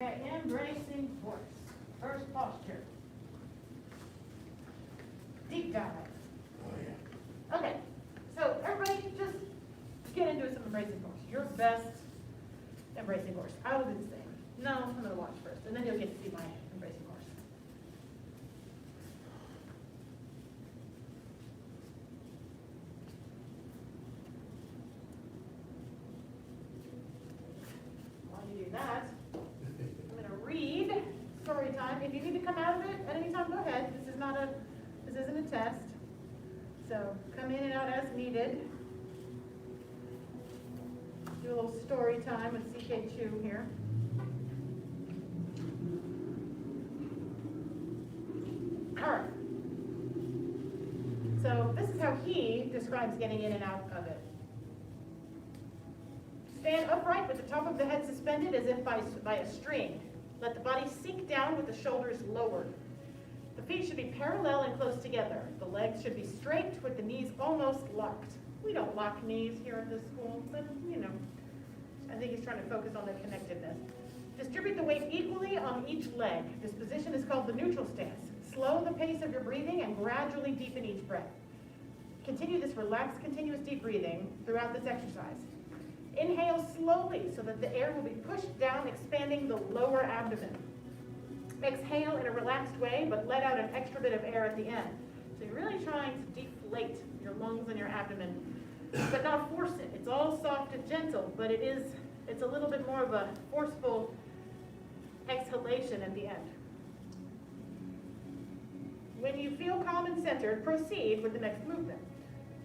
Embracing force. First posture. Deep dive. Oh, yeah. Okay, so everybody just get into some embracing force. Your best embracing force. I will do the same. No, I'm going to watch first, and then you'll get to see my embracing force. While you do that, I'm going to read story time. If you need to come out of it at any time, go ahead. This isn't a test. So come in and out as needed. Do a little story time with CK Chu here. All right. So this is how he describes getting in and out of it. Stand upright with the top of the head suspended as if by a string. Let the body sink down with the shoulders lowered. The feet should be parallel and close together. The legs should be straight with the knees almost locked. We don't lock knees here at this school, but I think he's trying to focus on the connectedness. Distribute the weight equally on each leg. This position is called the neutral stance. Slow the pace of your breathing and gradually deepen each breath. Continue this relaxed, continuous deep breathing throughout this exercise. Inhale slowly so that the air will be pushed down, expanding the lower abdomen. Exhale in a relaxed way, but let out an extra bit of air at the end. So you're really trying to deflate your lungs and your abdomen, but not force it. It's all soft and gentle, but it's a little bit more of a forceful exhalation at the end. When you feel calm and centered, proceed with the next movement.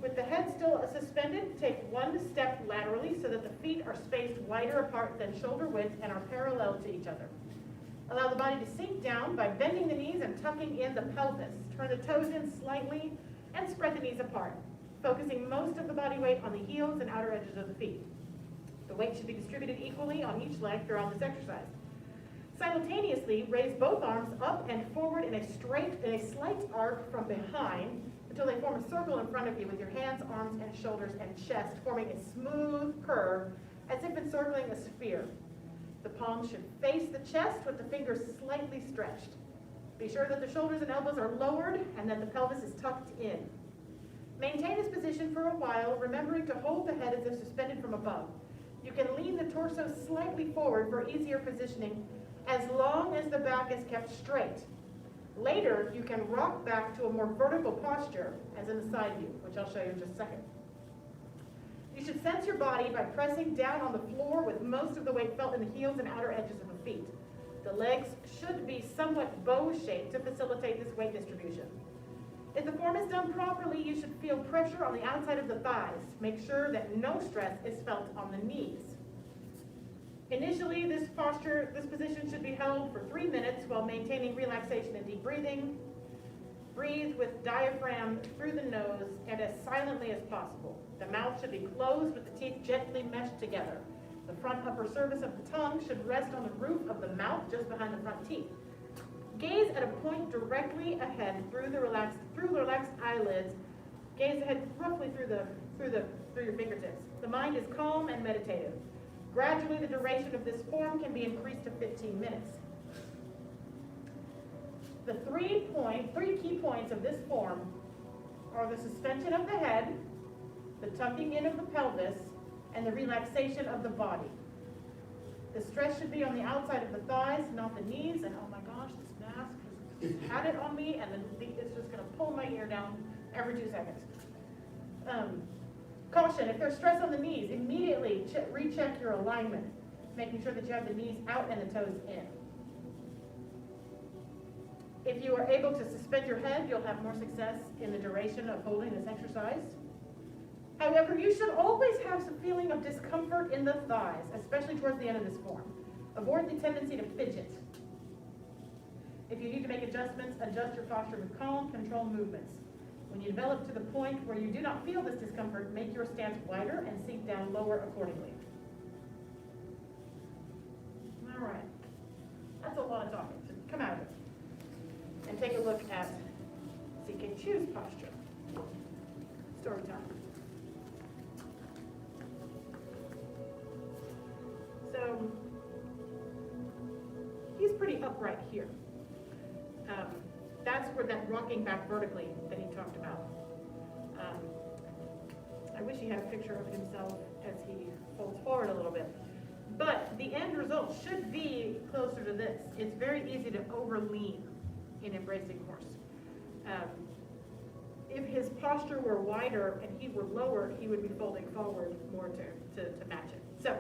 With the head still suspended, take one step laterally so that the feet are spaced wider apart than shoulder width and are parallel to each other. Allow the body to sink down by bending the knees and tucking in the pelvis. Turn the toes in slightly and spread the knees apart, focusing most of the body weight on the heels and outer edges of the feet. The weight should be distributed equally on each leg throughout this exercise. Simultaneously, raise both arms up and forward in a slight arc from behind until they form a circle in front of you with your hands, arms, and shoulders and chest forming a smooth curve as if encircling a sphere. The palms should face the chest with the fingers slightly stretched. Be sure that the shoulders and elbows are lowered and that the pelvis is tucked in. Maintain this position for a while, remembering to hold the head as if suspended from above. You can lean the torso slightly forward for easier positioning as long as the back is kept straight. Later, you can rock back to a more vertical posture as in the side view, which I'll show you in just a second. You should sense your body by pressing down on the floor with most of the weight felt in the heels and outer edges of the feet. The legs should be somewhat bow-shaped to facilitate this weight distribution. If the form is done properly, you should feel pressure on the outside of the thighs. Make sure that no stress is felt on the knees. Initially, this position should be held for 3 minutes while maintaining relaxation and deep breathing. Breathe with diaphragm through the nose and as silently as possible. The mouth should be closed with the teeth gently meshed together. The front upper surface of the tongue should rest on the roof of the mouth just behind the front teeth. Gaze at a point directly ahead through relaxed eyelids. Gaze ahead roughly through your fingertips. The mind is calm and meditative. Gradually, the duration of this form can be increased to 15 minutes. The three key points of this form are the suspension of the head, the tucking in of the pelvis, and the relaxation of the body. The stress should be on the outside of the thighs, not the knees. And oh my gosh, this mask has had it on me, and then it's just going to pull my ear down every 2 seconds. Caution, if there's stress on the knees, immediately recheck your alignment, making sure that you have the knees out and the toes in. If you are able to suspend your head, you'll have more success in the duration of holding this exercise. However, you should always have some feeling of discomfort in the thighs, especially towards the end of this form. Avoid the tendency to fidget. If you need to make adjustments, adjust your posture with calm, controlled movements. When you develop to the point where you do not feel this discomfort, make your stance wider and sink down lower accordingly. All right. That's a lot of talking, so come out of it. And take a look at CK Chu's posture. Story time. So he's pretty upright here. That's where that rocking back vertically that he talked about. I wish he had a picture of himself as he folds forward a little bit. But the end result should be closer to this. It's very easy to overlean in embracing horse. If his posture were wider and he were lower, he would be folding forward more to match it. So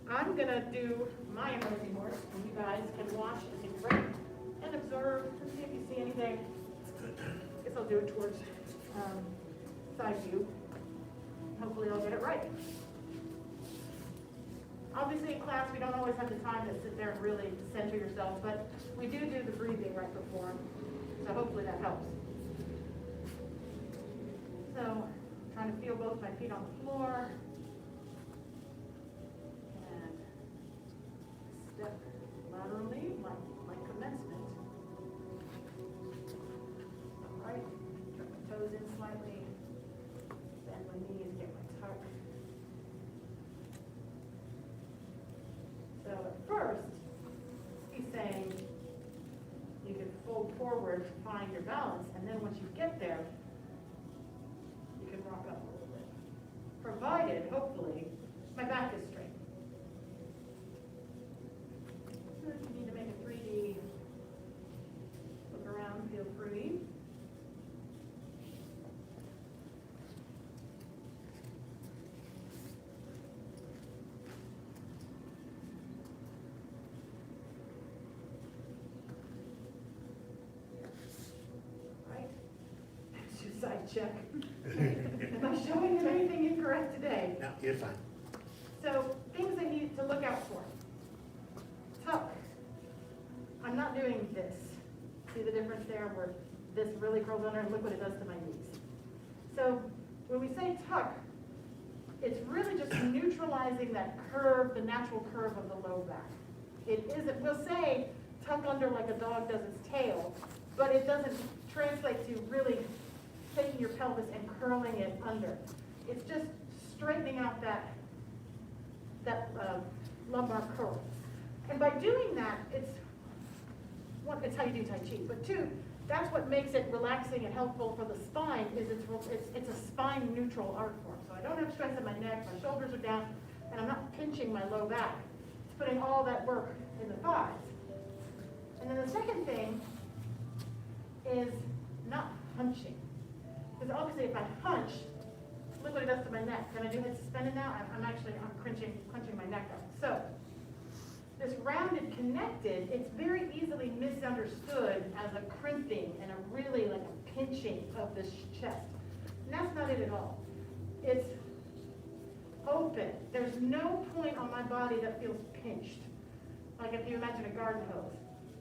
I'm gonna do my embracing horse, and you guys can watch as he break and observe and see if you see anything. I guess I'll do it towards side view. Hopefully I'll get it right. Obviously in class we don't always have the time to sit there and really center yourself, but we do the breathing right before, so hopefully that helps. So, trying to feel both my feet on the floor, and step laterally, like commencement. All right, tuck my toes in slightly, bend my knees, get my tuck. So at first, he's saying you can fold forward to find your balance, and then once you get there, you can rock up a little bit. Provided, hopefully, my back is straight. So if you need to make a 3D look around, feel free. Side check. Am I showing you anything incorrect today? No, you're fine. So, things I need to look out for. Tuck. I'm not doing this. See the difference there where this really curls under, and look what it does to my knees. So, when we say tuck, it's really just neutralizing that curve, the natural curve of the low back. It isn't, we'll say tuck under like a dog does its tail, but it doesn't translate to really taking your pelvis and curling it under. It's just straightening out that lumbar curl. And by doing that, it's how you do Tai Chi. But two, that's what makes it relaxing and helpful for the spine. Is it's a spine neutral art form. So I don't have stress in my neck, my shoulders are down, and I'm not pinching my low back. It's putting all that work in the thighs. And then the second thing is not hunching. Because obviously if I hunch, look what it does to my neck. Can I do it suspended now? I'm crunching my neck up. So this rounded connected, it's very easily misunderstood as a crimping and a really like a pinching of this chest. And that's not it at all. It's open. There's no point on my body that feels pinched. Like if you imagine a garden hose.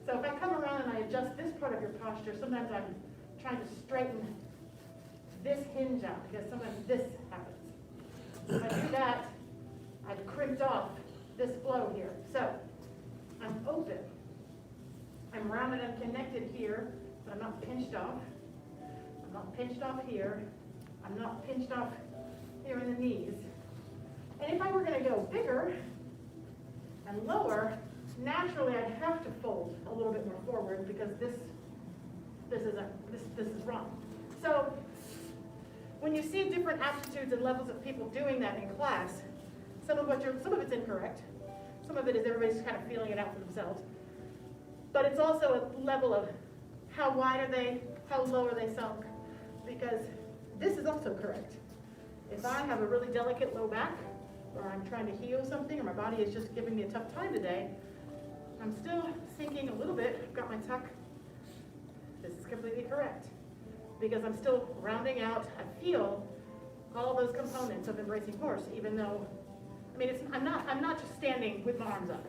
So if I come around and I adjust this part of your posture, sometimes I'm trying to straighten this hinge out because sometimes this happens. If I do that, I've crimped off this flow here. So I'm open. I'm rounded and connected here, but I'm not pinched off. I'm not pinched off here. I'm not pinched off here in the knees. And if I were going to go bigger and lower, naturally I'd have to fold a little bit more forward because this is wrong. So when you see different aptitudes and levels of people doing that in class, some of it's incorrect. Some of it is everybody's kind of feeling it out for themselves. But it's also a level of how wide are they, how low are they sunk, because this is also correct. If I have a really delicate low back, or I'm trying to heal something, or my body is just giving me a tough time today, I'm still sinking a little bit. I've got my tuck. This is completely correct. Because I'm still rounding out, I feel all those components of embracing horse, even though, I mean, I'm not just standing with my arms up.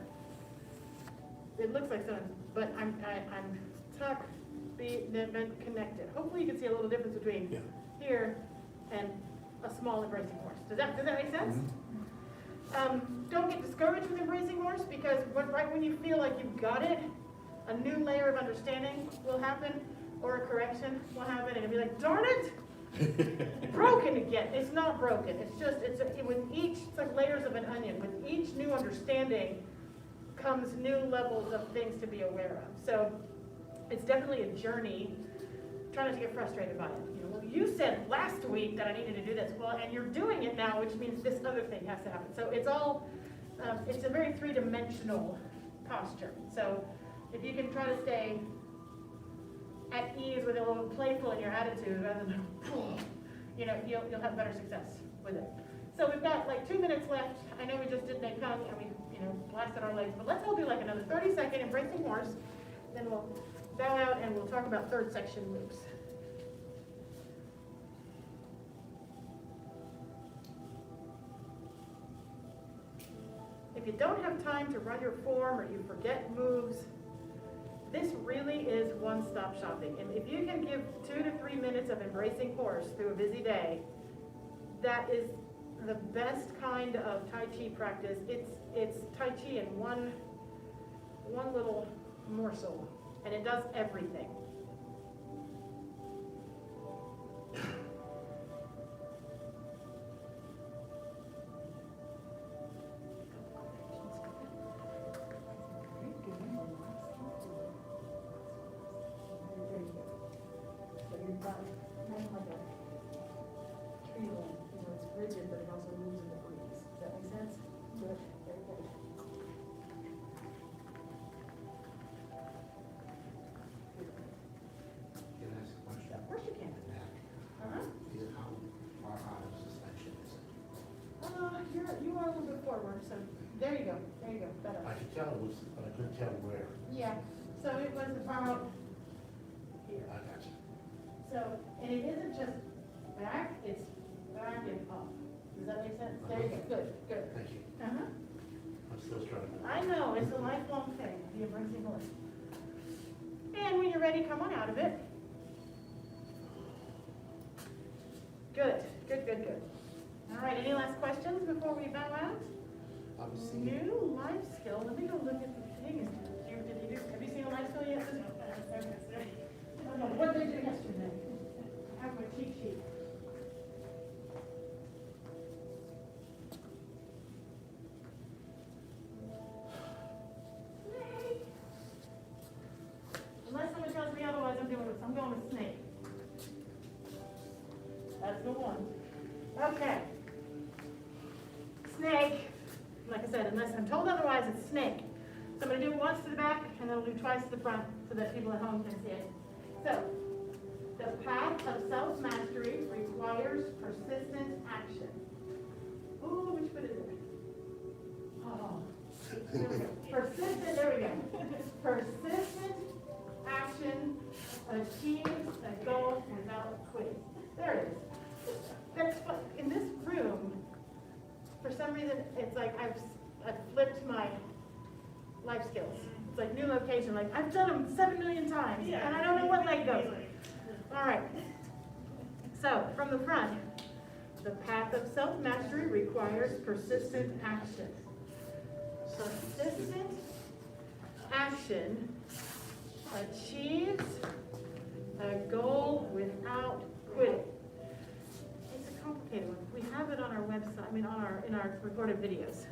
It looks like something, but I'm tuck, bent, connected. Hopefully you can see a little difference between here and a small embracing horse. Does that make sense? Mm-hmm. Don't get discouraged with embracing horse because right when you feel like you've got it, a new layer of understanding will happen or a correction will happen and it'll be like, darn it, broken again. It's not broken. It's just, it's like layers of an onion. With each new understanding comes new levels of things to be aware of. So it's definitely a journey. Try not to get frustrated by it. Well, you said last week that I needed to do this. Well, and you're doing it now, which means this other thing has to happen. So it's all, it's a very three-dimensional posture. So if you can try to stay at ease with a little playful in your attitude rather than, you'll have better success with it. So we've got like 2 minutes left. I know we just did Nei Kung and we, blasted our legs, but let's all do like another 30-second embracing horse. Then we'll bow out and we'll talk about third section moves. If you don't have time to run your form or you forget moves, this really is one-stop shopping. And if you can give 2 to 3 minutes of embracing horse through a busy day, that is the best kind of Tai Chi practice. It's Tai Chi in one little morsel, and it does everything. Rigid, but it also moves in the breeze. Does that make sense? Good. Very good. Can I ask a question? Of course you can. How far out of suspension is it? You are a little bit forward, so there you go. There you go. Better. I could tell it was, but I couldn't tell where. Yeah. So it was about here. I got you. So, and it isn't just back, it's back and up. Does that make sense? There you go. Good, good. Thank you. Uh-huh. I'm still struggling. I know, it's a lifelong thing, the embracing horse. And when you're ready, come on out of it. Good, good, good, good. All right, any last questions before we bow out? New life skill. Let me go look at the thing. Have you seen a life skill yet? What did they do yesterday? I have my cheat sheet. Unless someone tells me otherwise, I'm going with snake. That's the one. Okay. Snake. Like I said, unless I'm told otherwise, it's snake. So I'm going to do it once to the back, and then I'll do twice to the front so that people at home can see it. So, the path of self-mastery requires persistent action. Ooh, which foot is it? Oh, there we go. Persistent, there we go. Persistent action achieves a goal without quitting. There it is. That's fun. In this room, for some reason, it's like I've flipped my life skills. It's like new location, like I've done them 7 million times, and I don't know what leg goes. All right. So, from the front, the path of self-mastery requires persistent action. Persistent action achieves a goal without quitting. It's a complicated one. We have it on our website, in our recorded videos.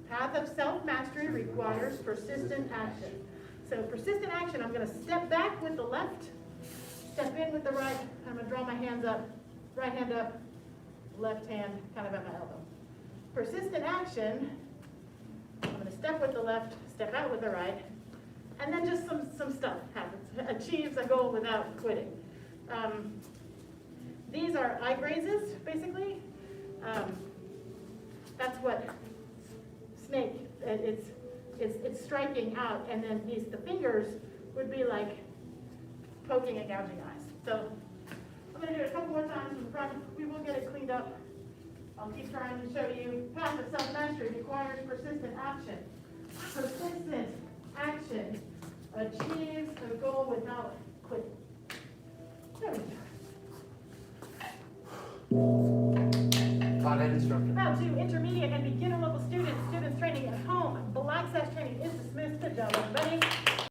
Path of self-mastery requires persistent action. So persistent action, I'm going to step back with the left, step in with the right. I'm going to draw my hands up, right hand up, left hand kind of at my elbow. Persistent action, I'm going to step with the left, step out with the right, and then just some stuff happens. Achieves a goal without quitting. These are eye grazes, basically. That's what snake, it's striking out, and then the fingers would be like poking and gouging eyes. So I'm going to do it a couple more times in front. We will get it cleaned up. I'll keep trying to show you. Path of self-mastery requires persistent action. Persistent action achieves a goal without quitting. There we go. Head Instructor. Now to intermediate and beginner level students training at home. Black Sash training is dismissed. Good job, everybody.